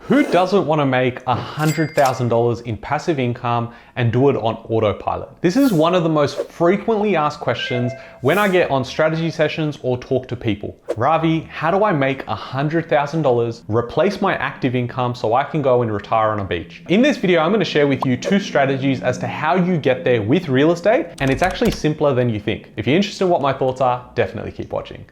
Who doesn't want to make $100,000 in passive income and do it on autopilot? This is one of the most frequently asked questions when I get on strategy sessions or talk to people. Ravi, how do I make $100,000, replace my active income so I can go and retire on a beach? In this video, I'm going to share with you 2 strategies as to how you get there with real estate, and it's actually simpler than you think. If you're interested in what my thoughts are, definitely keep watching.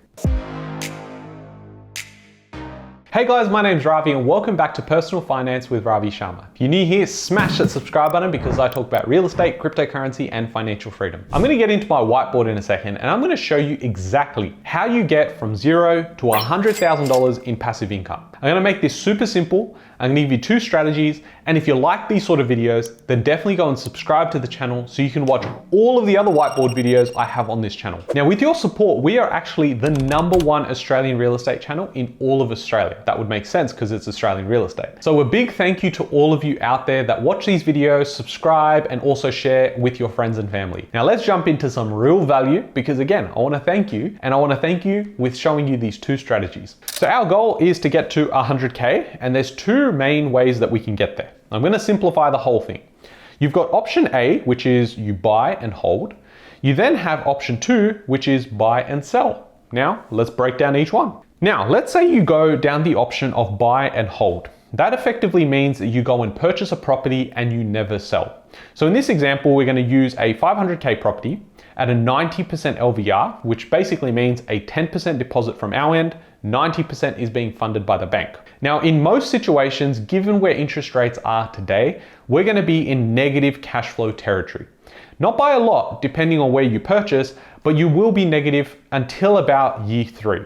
Hey guys, my name's Ravi and welcome back to Personal Finance with Ravi Sharma. If you're new here, smash that subscribe button because I talk about real estate, cryptocurrency, and financial freedom. I'm gonna get into my whiteboard in a second and I'm gonna show you exactly how you get from $0 to $100,000 in passive income. I'm gonna make this super simple. I'm gonna give you 2 strategies, and if you like these sort of videos, then definitely go and subscribe to the channel so you can watch all of the other whiteboard videos I have on this channel. Now, with your support, we are actually the #1 Australian real estate channel in all of Australia. That would make sense because it's Australian real estate. So a big thank you to all of you out there that watch these videos, subscribe, and also share with your friends and family. Now let's jump into some real value because again, I wanna thank you, and I wanna thank you with showing you these 2 strategies. So our goal is to get to 100K, and there's 2 main ways that we can get there. I'm gonna simplify the whole thing. You've got option A, which is you buy and hold. You then have option 2, which is buy and sell. Now, let's break down each one. Now, let's say you go down the option of buy and hold. That effectively means that you go and purchase a property and you never sell. So in this example, we're gonna use a 500K property at a 90% LVR, which basically means a 10% deposit from our end, 90% is being funded by the bank. Now, in most situations, given where interest rates are today, we're gonna be in negative cash flow territory. Not by a lot, depending on where you purchase, but you will be negative until about year 3.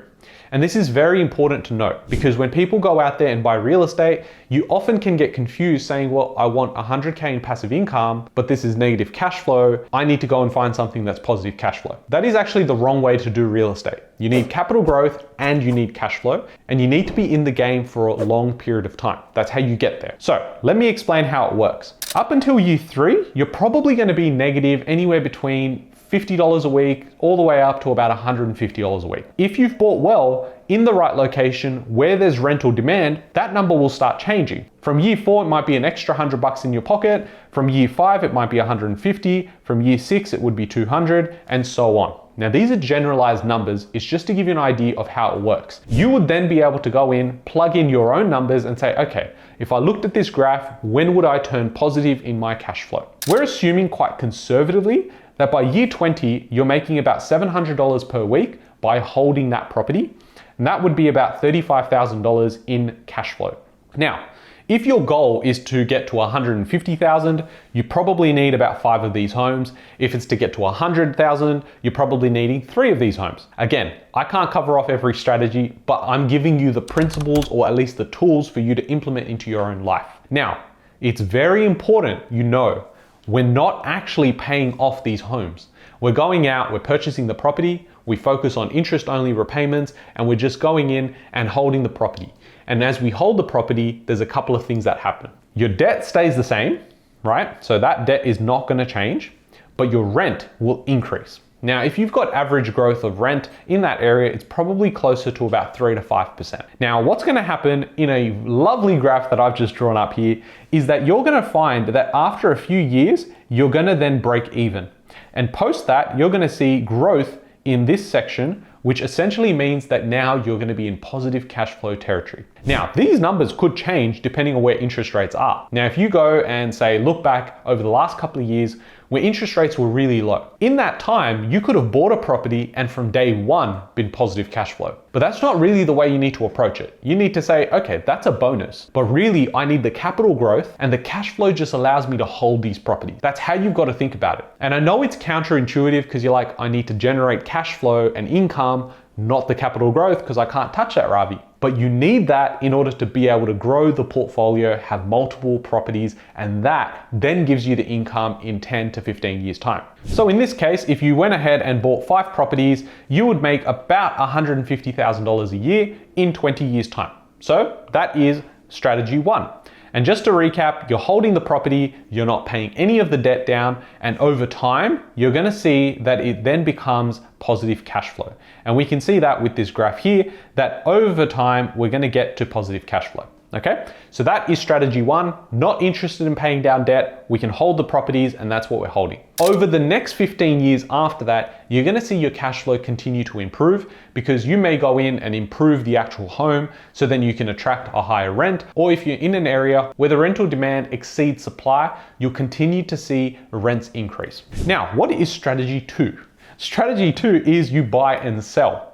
And this is very important to note because when people go out there and buy real estate, you often can get confused saying, well, I want 100K in passive income, but this is negative cash flow. I need to go and find something that's positive cash flow. That is actually the wrong way to do real estate. You need capital growth and you need cash flow, and you need to be in the game for a long period of time. That's how you get there. So let me explain how it works. Up until year 3, you're probably going to be negative anywhere between $50 a week, all the way up to about $150 a week. If you've bought well, in the right location, where there's rental demand, that number will start changing. From year 4, it might be an extra $100 in your pocket. From year 5, it might be 150. From year 6, it would be 200, and so on. Now, these are generalized numbers. It's just to give you an idea of how it works. You would then be able to go in, plug in your own numbers and say, okay, if I looked at this graph, when would I turn positive in my cash flow? We're assuming quite conservatively that by year 20, you're making about $700 per week by holding that property. And that would be about $35,000 in cash flow. Now, if your goal is to get to 150,000, you probably need about 5 of these homes. If it's to get to 100,000, you're probably needing 3 of these homes. Again, I can't cover off every strategy, but I'm giving you the principles or at least the tools for you to implement into your own life. Now, it's very important you know we're not actually paying off these homes. We're going out, we're purchasing the property, we focus on interest-only repayments, and we're just going in and holding the property. And as we hold the property, there's a couple of things that happen. Your debt stays the same, right? So that debt is not gonna change, but your rent will increase. Now, if you've got average growth of rent in that area, it's probably closer to about 3 to 5%. Now, what's gonna happen in a lovely graph that I've just drawn up here is that you're gonna find that after a few years, you're gonna then break even. And post that, you're gonna see growth in this section, which essentially means that now you're gonna be in positive cash flow territory. Now, these numbers could change depending on where interest rates are. Now, if you go and say, look back over the last couple of years where interest rates were really low. In that time, you could have bought a property and from day 1 been positive cash flow. But that's not really the way you need to approach it. You need to say, okay, that's a bonus, but really I need the capital growth and the cash flow just allows me to hold these properties. That's how you've got to think about it. And I know it's counterintuitive because you're like, I need to generate cash flow and income, not the capital growth because I can't touch that, Ravi. But you need that in order to be able to grow the portfolio, have multiple properties, and that then gives you the income in 10 to 15 years time. So in this case, if you went ahead and bought 5 properties, you would make about $150,000 a year in 20 years time. So that is strategy 1. And just to recap, you're holding the property, you're not paying any of the debt down, and over time, you're gonna see that it then becomes positive cash flow. And we can see that with this graph here, that over time, we're gonna get to positive cash flow. Okay, so that is strategy one. Not interested in paying down debt. We can hold the properties, and that's what we're holding. Over the next 15 years after that, you're gonna see your cash flow continue to improve because you may go in and improve the actual home so then you can attract a higher rent. Or if you're in an area where the rental demand exceeds supply, you'll continue to see rents increase. Now, what is strategy two? Strategy two is you buy and sell.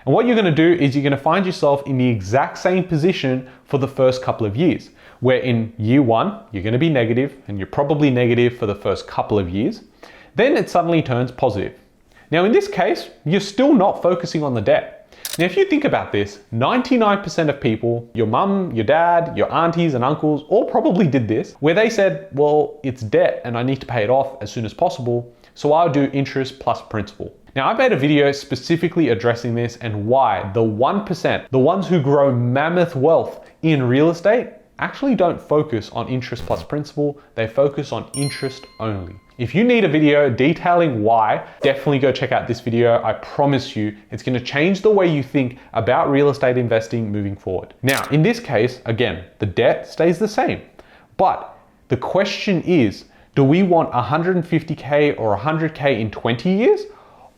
And what you're gonna do is you're gonna find yourself in the exact same position for the first couple of years, where in year one, you're gonna be negative, and you're probably negative for the first couple of years. Then it suddenly turns positive. Now in this case, you're still not focusing on the debt. Now if you think about this, 99% of people, your mum, your dad, your aunties and uncles, all probably did this, where they said, well, it's debt and I need to pay it off as soon as possible, so I'll do interest plus principal. Now I made a video specifically addressing this and why the 1%, the ones who grow mammoth wealth in real estate, actually don't focus on interest plus principal, they focus on interest only. If you need a video detailing why, definitely go check out this video. I promise you, it's gonna change the way you think about real estate investing moving forward. Now, in this case, again, the debt stays the same, but the question is, do we want 150K or 100K in 20 years?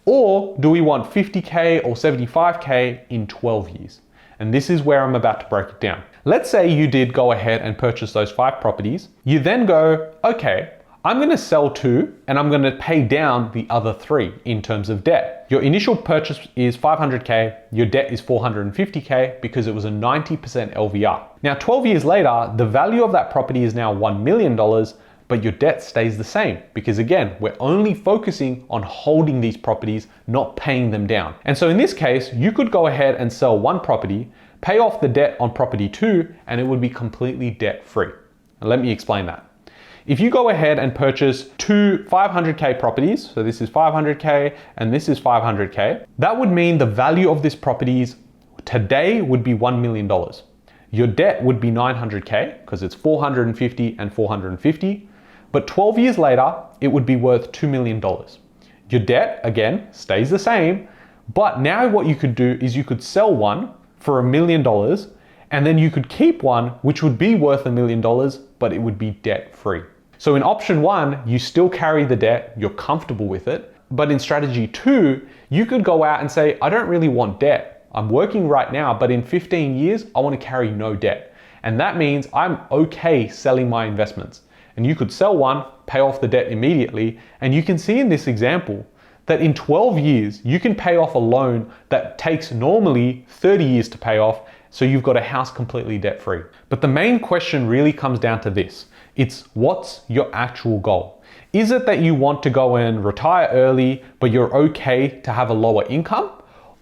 Or do we want 50K or 75K in 12 years? And this is where I'm about to break it down. Let's say you did go ahead and purchase those 5 properties. You then go, okay, I'm gonna sell 2 and I'm gonna pay down the other 3 in terms of debt. Your initial purchase is 500K, your debt is 450K because it was a 90% LVR. Now 12 years later, the value of that property is now $1 million, but your debt stays the same because again, we're only focusing on holding these properties, not paying them down. And so in this case, you could go ahead and sell 1 property, pay off the debt on property 2, and it would be completely debt free. And let me explain that. If you go ahead and purchase 2 500K properties, so this is 500K and this is 500K, that would mean the value of this properties today would be $1 million. Your debt would be 900K because it's 450 and 450. But 12 years later, it would be worth $2 million. Your debt, again, stays the same, but now what you could do is you could sell one for $1 million, and then you could keep one, which would be worth $1 million, but it would be debt free. So in option 1, you still carry the debt, you're comfortable with it, but in strategy 2, you could go out and say, I don't really want debt. I'm working right now, but in 15 years, I want to carry no debt. And that means I'm okay selling my investments. And you could sell one, pay off the debt immediately, and you can see in this example that in 12 years, you can pay off a loan that takes normally 30 years to pay off, so you've got a house completely debt-free. But the main question really comes down to this. It's what's your actual goal? Is it that you want to go and retire early, but you're okay to have a lower income?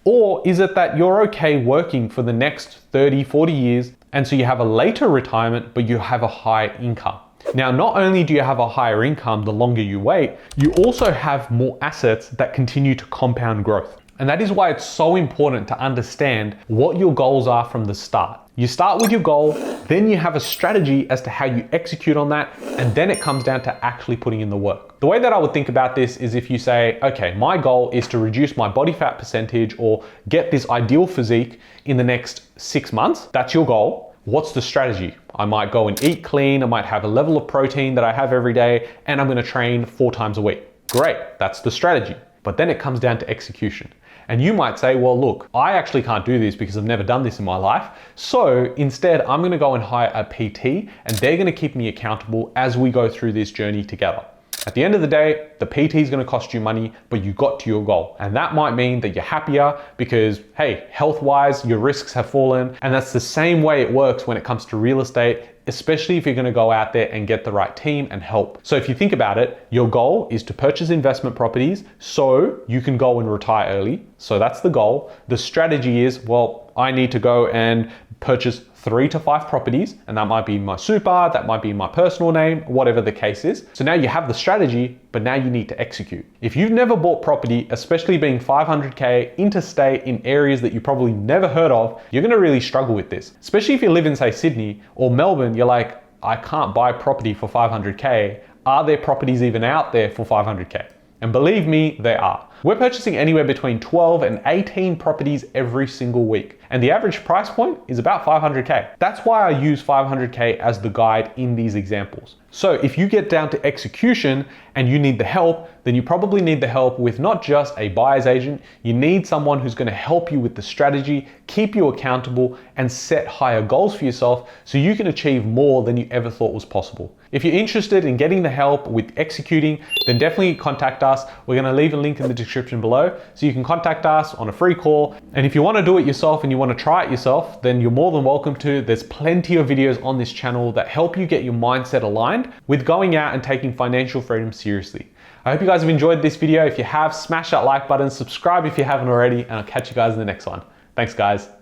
Or is it that you're okay working for the next 30, 40 years, and so you have a later retirement, but you have a higher income? Now, not only do you have a higher income the longer you wait, you also have more assets that continue to compound growth. And that is why it's so important to understand what your goals are from the start. You start with your goal, then you have a strategy as to how you execute on that, and then it comes down to actually putting in the work. The way that I would think about this is if you say, okay, my goal is to reduce my body fat percentage or get this ideal physique in the next 6 months, that's your goal. What's the strategy? I might go and eat clean, I might have a level of protein that I have every day, and I'm gonna train 4 times a week. Great, that's the strategy. But then it comes down to execution. And you might say, well, look, I actually can't do this because I've never done this in my life. So instead, I'm gonna go and hire a PT and they're gonna keep me accountable as we go through this journey together. At the end of the day, the PT is gonna cost you money, but you got to your goal. And that might mean that you're happier because, hey, health-wise, your risks have fallen. And that's the same way it works when it comes to real estate, especially if you're gonna go out there and get the right team and help. So if you think about it, your goal is to purchase investment properties so you can go and retire early. So that's the goal. The strategy is, well, I need to go and purchase 3 to 5 properties, and that might be my super, that might be my personal name, whatever the case is. So now you have the strategy, but now you need to execute. If you've never bought property, especially being 500K interstate in areas that you probably never heard of, you're gonna really struggle with this. Especially if you live in, say, Sydney or Melbourne, you're like, I can't buy property for 500K. Are there properties even out there for 500K? And believe me, there are. We're purchasing anywhere between 12 and 18 properties every single week. And the average price point is about 500K. That's why I use 500K as the guide in these examples. So if you get down to execution and you need the help, then you probably need the help with not just a buyer's agent, you need someone who's going to help you with the strategy, keep you accountable, and set higher goals for yourself so you can achieve more than you ever thought was possible. If you're interested in getting the help with executing, then definitely contact us. We're going to leave a link in the description below so you can contact us on a free call. And if you want to do it yourself and you want to try it yourself, then you're more than welcome to. There's plenty of videos on this channel that help you get your mindset aligned with going out and taking financial freedom seriously. I hope you guys have enjoyed this video. If you have, smash that like button, subscribe if you haven't already, and I'll catch you guys in the next one. Thanks, guys.